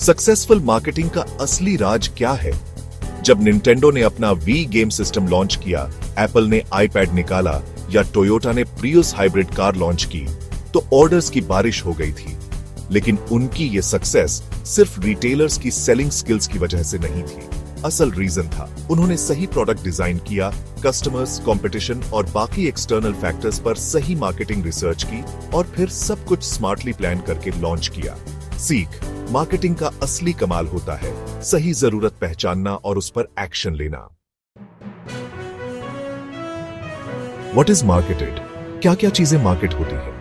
Successful marketing का असली राज क्या है? जब निंटेंडो ने अपना वी गेम सिस्टम लॉन्च किया, एप्पल ने आईपैड निकाला या टोयोटा ने प्रियस हाइब्रिड कार लॉन्च की, तो ऑर्डर्स की बारिश हो गई थी। लेकिन उनकी ये सक्सेस सिर्फ रिटेलर्स की सेलिंग स्किल्स की वजह से नहीं थी। असल रीजन था उन्होंने सही प्रोडक्ट डिजाइन किया, कस्टमर्स, कंपटीशन और बाकी एक्सटर्नल फैक्टर्स पर सही मार्केटिंग रिसर्च की और फिर सब कुछ स्मार्टली प्लान करके लॉन्च किया। सीख, मार्केटिंग का असली कमाल होता है सही जरूरत पहचानना और उस पर एक्शन लेना। What is marketed? क्या क्या चीजें मार्केट होती है?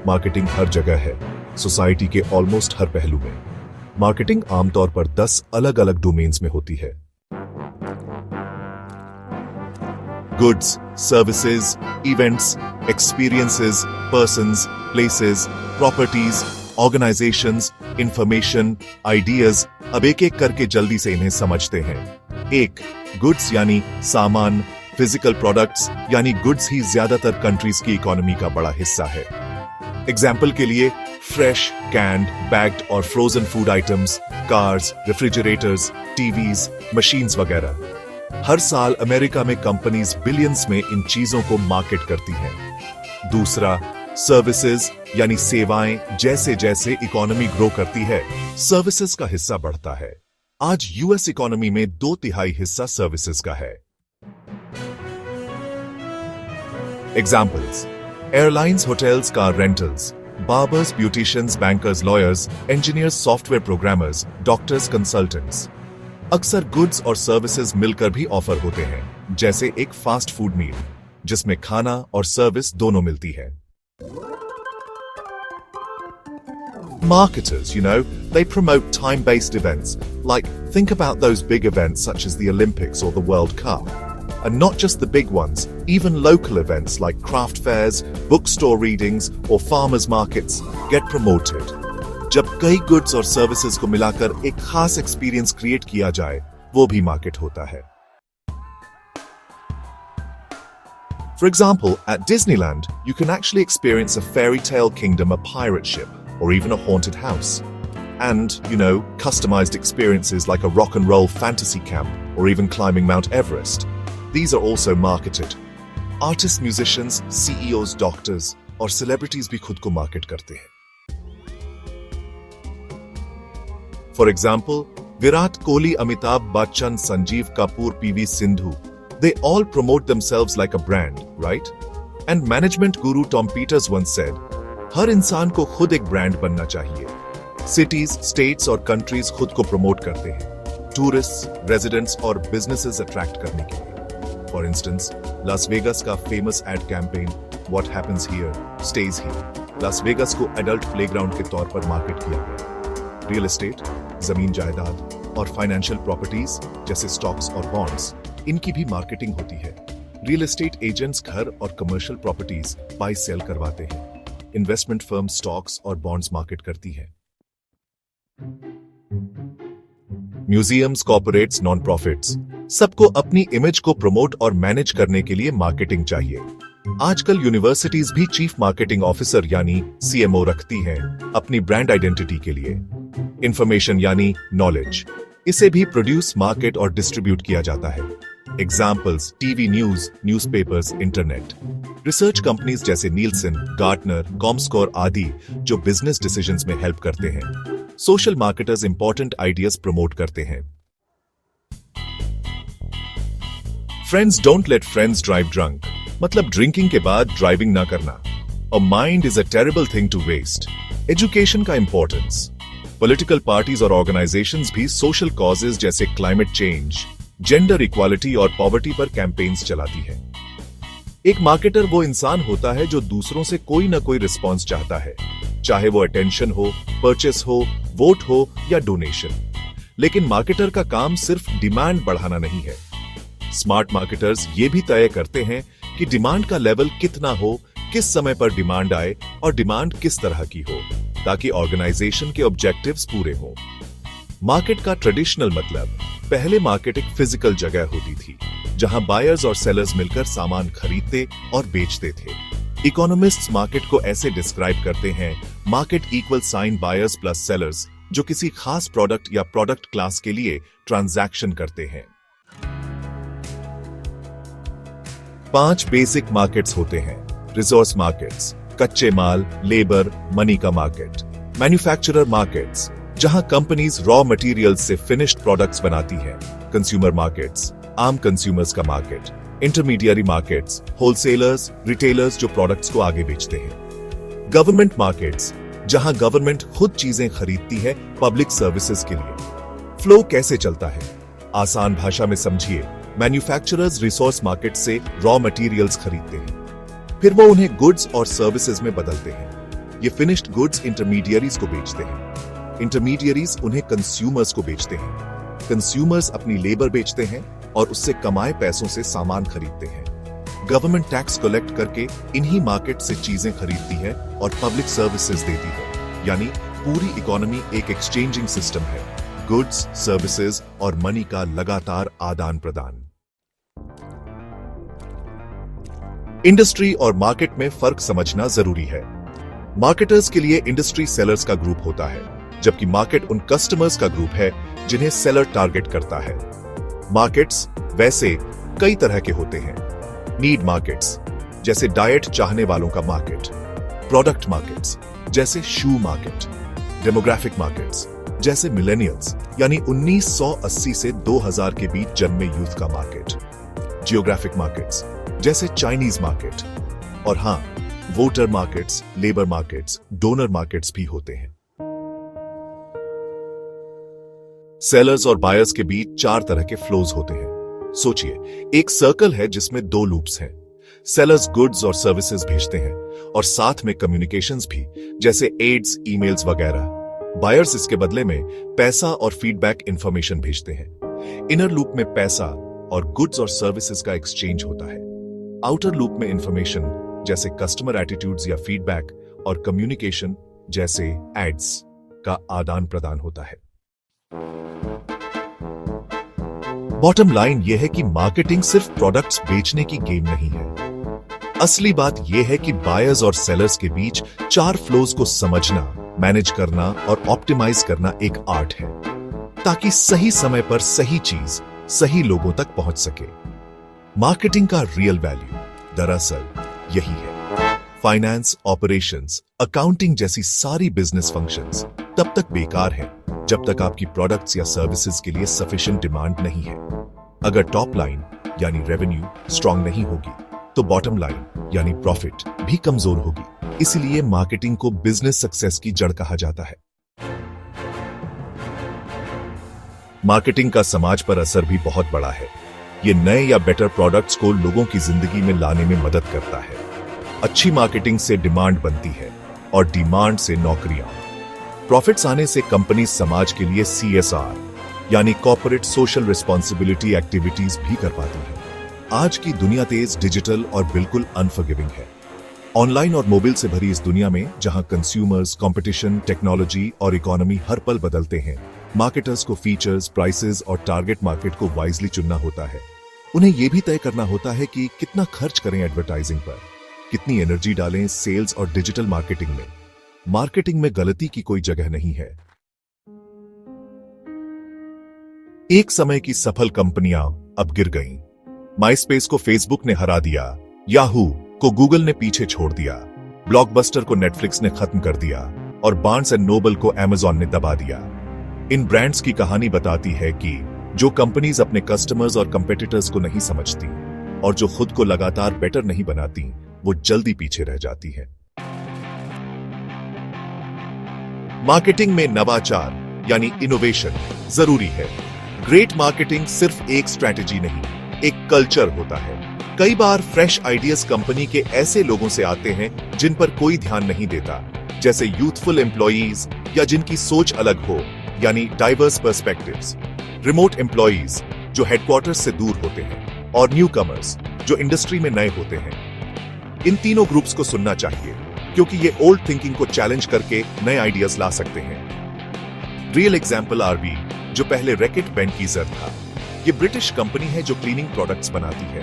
मार्केटिंग हर जगह है, सोसाइटी के ऑलमोस्ट हर पहलू में। मार्केटिंग आमतौर पर 10 अलग अलग डोमेन्स में होती है। Goods, services, events, experiences, persons, places, properties, organisations, information, ideas. अब एक एक करके जल्दी से इन्हें समझते हैं। एक, गुड्स यानी सामान, फिजिकल प्रोडक्ट्स यानी गुड्स ही ज्यादातर कंट्रीज की इकोनॉमी का बड़ा हिस्सा है। एग्जाम्पल के लिए फ्रेश, कैंड, बैग्ड और frozen food items, cars, refrigerators, TVs, machines वगैरह। हर साल अमेरिका में कंपनीज बिलियंस में इन चीजों को मार्केट करती हैं। दूसरा, सर्विसेज यानी सेवाएं। जैसे जैसे इकोनॉमी ग्रो करती है, सर्विसेज का हिस्सा बढ़ता है। आज यूएस इकोनॉमी में 2/3 हिस्सा सर्विसेज का है। Examples: airlines, hotels, car rentals, barbers, beauticians, bankers, lawyers, engineers, software programmers, doctors, consultants. अक्सर गुड्स और सर्विसेज मिलकर भी ऑफर होते हैं, जैसे एक फास्ट फूड मील जिसमें खाना और सर्विस दोनों मिलती है। Marketers, they promote time-based events. Like, think about those big events such as the Olympics or the World Cup. And not just the big ones, even local events like craft fairs, bookstore readings, or farmers markets get promoted. जब कई goods और services को मिलाकर एक खास experience create किया जाए, वो भी मार्केट होता है। For example, at Disneyland, you can actually experience a fairy tale kingdom, a pirate ship, or even a haunted house. And, customized experiences like a rock and roll fantasy camp, or even climbing Mount Everest. These are also marketed. Artists, musicians, CEOs, doctors, और celebrities भी खुद को market करते हैं। For example, Virat Kohli, Amitabh Bachchan, Sanjeev Kapoor, PV Sindhu, they all promote themselves like a brand, right? And management guru Tom Peters once said, हर इंसान को खुद एक ब्रांड बनना चाहिए। सिटीज, स्टेट्स और कंट्रीज खुद को प्रमोट करते हैं टूरिस्ट, रेजिडेंट्स और बिजनेसेस अट्रैक्ट करने के लिए। फॉर इंस्टेंस, लास वेगास का famous ad campaign what happens here stage here Las Vegas को एडल्ट प्लेग्राउंड के तौर पर मार्केट किया गया। रियल एस्टेट, जमीन जायदाद और फाइनेंशियल प्रॉपर्टीज जैसे स्टॉक्स और बॉन्ड्स, इनकी भी मार्केटिंग होती है। रियल एस्टेट एजेंट्स घर और कमर्शियल प्रॉपर्टीज बाय सेल करवाते हैं। इन्वेस्टमेंट फर्म स्टॉक्स और बॉन्ड्स मार्केट करती है। म्यूजियम्स, कॉर्पोरेट्स, नॉन प्रॉफिट्स, सबको अपनी इमेज को प्रमोट और मैनेज करने के लिए मार्केटिंग चाहिए। आजकल यूनिवर्सिटीज भी चीफ मार्केटिंग ऑफिसर यानी CMO रखती हैं अपनी ब्रांड आइडेंटिटी के लिए। इंफॉर्मेशन यानी नॉलेज, इसे भी प्रोड्यूस, मार्केट और डिस्ट्रीब्यूट किया जाता है। Examples: TV news, newspapers, internet. Research companies जैसे नीलसन, गार्टनर, कॉमस्कोर आदि जो बिजनेस डिसीजंस में हेल्प करते हैं। Social marketers important ideas promote करते हैं। Friends don't let friends drive drunk, मतलब ड्रिंकिंग के बाद ड्राइविंग ना करना। A mind is a terrible thing to waste. Education का इंपॉर्टेंस। पॉलिटिकल पार्टीज और ऑर्गेनाइजेशंस भी सोशल कॉजेज जैसे क्लाइमेट चेंज, जेंडर इक्वालिटी और पॉवर्टी पर कैंपेन्स चलाती है। एक मार्केटर वो इंसान होता है जो दूसरों से कोई ना कोई रिस्पॉन्स चाहता है, चाहे वो अटेंशन हो, परचेस हो, वोट हो या डोनेशन। लेकिन मार्केटर का काम सिर्फ डिमांड बढ़ाना नहीं है। स्मार्ट मार्केटर्स ये भी तय करते हैं कि डिमांड का लेवल कितना हो, किस समय पर डिमांड आए और डिमांड किस तरह की हो, ताकि ऑर्गेनाइजेशन के ऑब्जेक्टिव्स पूरे हों। मार्केट का ट्रेडिशनल मतलब, पहले मार्केट एक फिजिकल जगह होती थी जहां बायर्स और सेलर्स मिलकर सामान खरीदते और बेचते थे। इकोनॉमिस्ट्स मार्केट को ऐसे डिस्क्राइब करते हैं: market equal sign buyers plus sellers जो किसी खास प्रोडक्ट या प्रोडक्ट क्लास के लिए ट्रांजैक्शन करते हैं। 5 बेसिक मार्केट्स होते हैं। रिसोर्स मार्केट्स, कच्चे माल, लेबर, मनी का मार्केट। मैन्युफैक्चरर मार्केट्स, जहां कंपनीज रॉ मटेरियल्स से फिनिश्ड प्रोडक्ट्स बनाती हैं। कंज्यूमर मार्केट्स, आम कंज्यूमर्स का market. Intermediary markets, wholesalers, retailers जो प्रोडक्ट्स को आगे बेचते हैं। गवर्नमेंट मार्केट्स, जहां गवर्नमेंट खुद चीजें खरीदती है पब्लिक सर्विसेज के लिए। फ्लो कैसे चलता है? आसान भाषा में समझिए, मैन्युफैक्चरर्स रिसोर्स मार्केट से रॉ मटेरियल्स खरीदते हैं, फिर वो उन्हें गुड्स और सर्विसेज में बदलते हैं। ये फिनिश्ड गुड्स इंटरमीडियरीज को बेचते हैं, इंटरमीडियरीज उन्हें कंज्यूमर्स को बेचते हैं, कंज्यूमर्स अपनी लेबर बेचते हैं और उससे कमाए पैसों से सामान खरीदते हैं। गवर्नमेंट टैक्स कलेक्ट करके इन्हीं मार्केट से चीजें खरीदती है और पब्लिक सर्विसेज देती है। यानी पूरी इकोनॉमी एक एक्सचेंजिंग सिस्टम है, गुड्स, सर्विसेज और मनी का लगातार आदान प्रदान। इंडस्ट्री और मार्केट में फर्क समझना जरूरी है। मार्केटर्स के लिए इंडस्ट्री सेलर्स का ग्रुप होता है, जबकि मार्केट उन कस्टमर्स का ग्रुप है जिन्हें सेलर टारगेट करता है। मार्केट्स वैसे कई तरह के होते हैं। नीड मार्केट्स, जैसे डाइट चाहने वालों का मार्केट। प्रोडक्ट मार्केट्स, जैसे शू मार्केट। डेमोग्राफिक मार्केट्स, जैसे मिलेनियल्स यानी 1980 से 2000 के बीच जन्मे यूथ का मार्केट। जियोग्राफिक मार्केट्स, जैसे चाइनीज मार्केट। और हां, voter markets, labour markets, donor markets भी होते हैं। सेलर्स और बायर्स के बीच 4 तरह के फ्लोज होते हैं। सोचिए, एक सर्कल है जिसमें 2 लूप्स हैं। सेलर्स गुड्स और सर्विसेज भेजते हैं और साथ में कम्युनिकेशंस भी, जैसे एड्स, ईमेल्स वगैरह। बायर्स इसके बदले में पैसा और फीडबैक इंफॉर्मेशन भेजते हैं। इनर लूप में पैसा और गुड्स और सर्विसेज का एक्सचेंज होता है। आउटर लूप में इंफॉर्मेशन, जैसे कस्टमर एटीट्यूड्स या फीडबैक, और कम्युनिकेशन, जैसे एड्स, का आदान प्रदान होता है। बॉटम लाइन यह है कि मार्केटिंग सिर्फ प्रोडक्ट्स बेचने की गेम नहीं है। असली बात यह है कि बायर्स और सेलर्स के बीच 4 फ्लोज को समझना, मैनेज करना और ऑप्टिमाइज करना एक आर्ट है, ताकि सही समय पर सही चीज सही लोगों तक पहुंच सके। मार्केटिंग का रियल वैल्यू दरअसल यही है। फाइनेंस, ऑपरेशंस, अकाउंटिंग जैसी सारी बिजनेस फंक्शंस तब तक बेकार है जब तक आपकी प्रोडक्ट्स या सर्विसेज के लिए सफिशिएंट डिमांड नहीं है। अगर टॉप लाइन यानी रेवेन्यू स्ट्रांग नहीं होगी, तो बॉटम लाइन यानी प्रॉफिट भी कमजोर होगी। इसलिए मार्केटिंग को बिजनेस सक्सेस की जड़ कहा जाता है। मार्केटिंग का समाज पर असर भी बहुत बड़ा है। ये नए या बेटर प्रोडक्ट्स को लोगों की जिंदगी में लाने में मदद करता है। अच्छी मार्केटिंग से डिमांड बनती है और डिमांड से नौकरियां। प्रॉफिट्स आने से कंपनी समाज के लिए CSR यानी कॉर्पोरेट सोशल रिस्पॉन्सिबिलिटी एक्टिविटीज भी कर पाती है। आज की दुनिया तेज, डिजिटल और बिल्कुल अनफॉरगिविंग है। ऑनलाइन और मोबाइल से भरी इस दुनिया में, जहां कंज्यूमर्स, कंपटीशन, टेक्नोलॉजी और इकोनॉमी हर पल बदलते हैं, मार्केटर्स को फीचर्स, प्राइसेस और टारगेट मार्केट को वाइजली चुनना होता है। उन्हें यह भी तय करना होता है कि कितना खर्च करें एडवर्टाइजिंग पर, कितनी एनर्जी डालें सेल्स और डिजिटल मार्केटिंग में। मार्केटिंग में गलती की कोई जगह नहीं है। एक समय की सफल कंपनियां अब गिर गईं। माइस्पेस को फेसबुक ने हरा दिया, याहू को गूगल ने पीछे छोड़ दिया, ब्लॉकबस्टर को नेटफ्लिक्स ने खत्म कर दिया और बार्न्स एंड नोबल को अमेज़न ने दबा दिया। इन ब्रांड्स की कहानी बताती है कि जो कंपनीज अपने कस्टमर्स और कंपेटिटर्स को नहीं समझती और जो खुद को लगातार बेटर नहीं बनाती, वो जल्दी पीछे रह जाती है। मार्केटिंग में नवाचार यानी इनोवेशन जरूरी है। ग्रेट मार्केटिंग सिर्फ एक स्ट्रैटेजी नहीं, एक कल्चर होता है। कई बार फ्रेश आइडियाज कंपनी के ऐसे लोगों से आते हैं जिन पर कोई ध्यान नहीं देता, जैसे यूथफुल एम्प्लॉइज या जिनकी सोच अलग हो, यानी डाइवर्स पर्सपेक्टिव्स। रिमोट एम्प्लॉइज जो हेडक्वार्टर्स से दूर होते हैं, और न्यू कमर्स जो इंडस्ट्री में नए होते हैं। इन तीनों ग्रुप्स को सुनना चाहिए, क्योंकि ये ओल्ड थिंकिंग को चैलेंज करके नए आइडियाज ला सकते हैं। रियल एग्जाम्पल RB, जो पहले रैकेट बेंकीजर था। ये ब्रिटिश कंपनी है जो क्लीनिंग प्रोडक्ट्स बनाती है,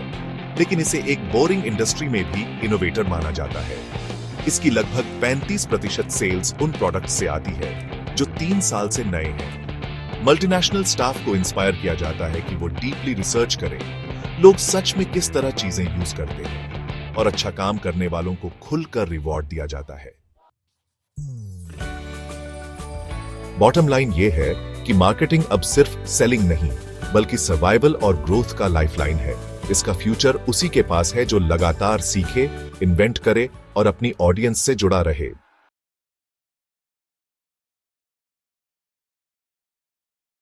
लेकिन इसे एक बोरिंग इंडस्ट्री में भी इनोवेटर माना जाता है। इसकी लगभग 35% सेल्स उन प्रोडक्ट्स से आती है जो 3 साल से नए हैं। मल्टीनेशनल स्टाफ को इंस्पायर किया जाता है कि वो डीपली रिसर्च करें, लोग सच में किस तरह चीजें यूज करते हैं, और अच्छा काम करने वालों को खुलकर रिवॉर्ड दिया जाता है। बॉटम लाइन ये है कि मार्केटिंग अब सिर्फ सेलिंग नहीं, बल्कि सर्वाइवल और ग्रोथ का लाइफलाइन है। इसका फ्यूचर उसी के पास है जो लगातार सीखे, इन्वेंट करे और अपनी ऑडियंस से जुड़ा रहे।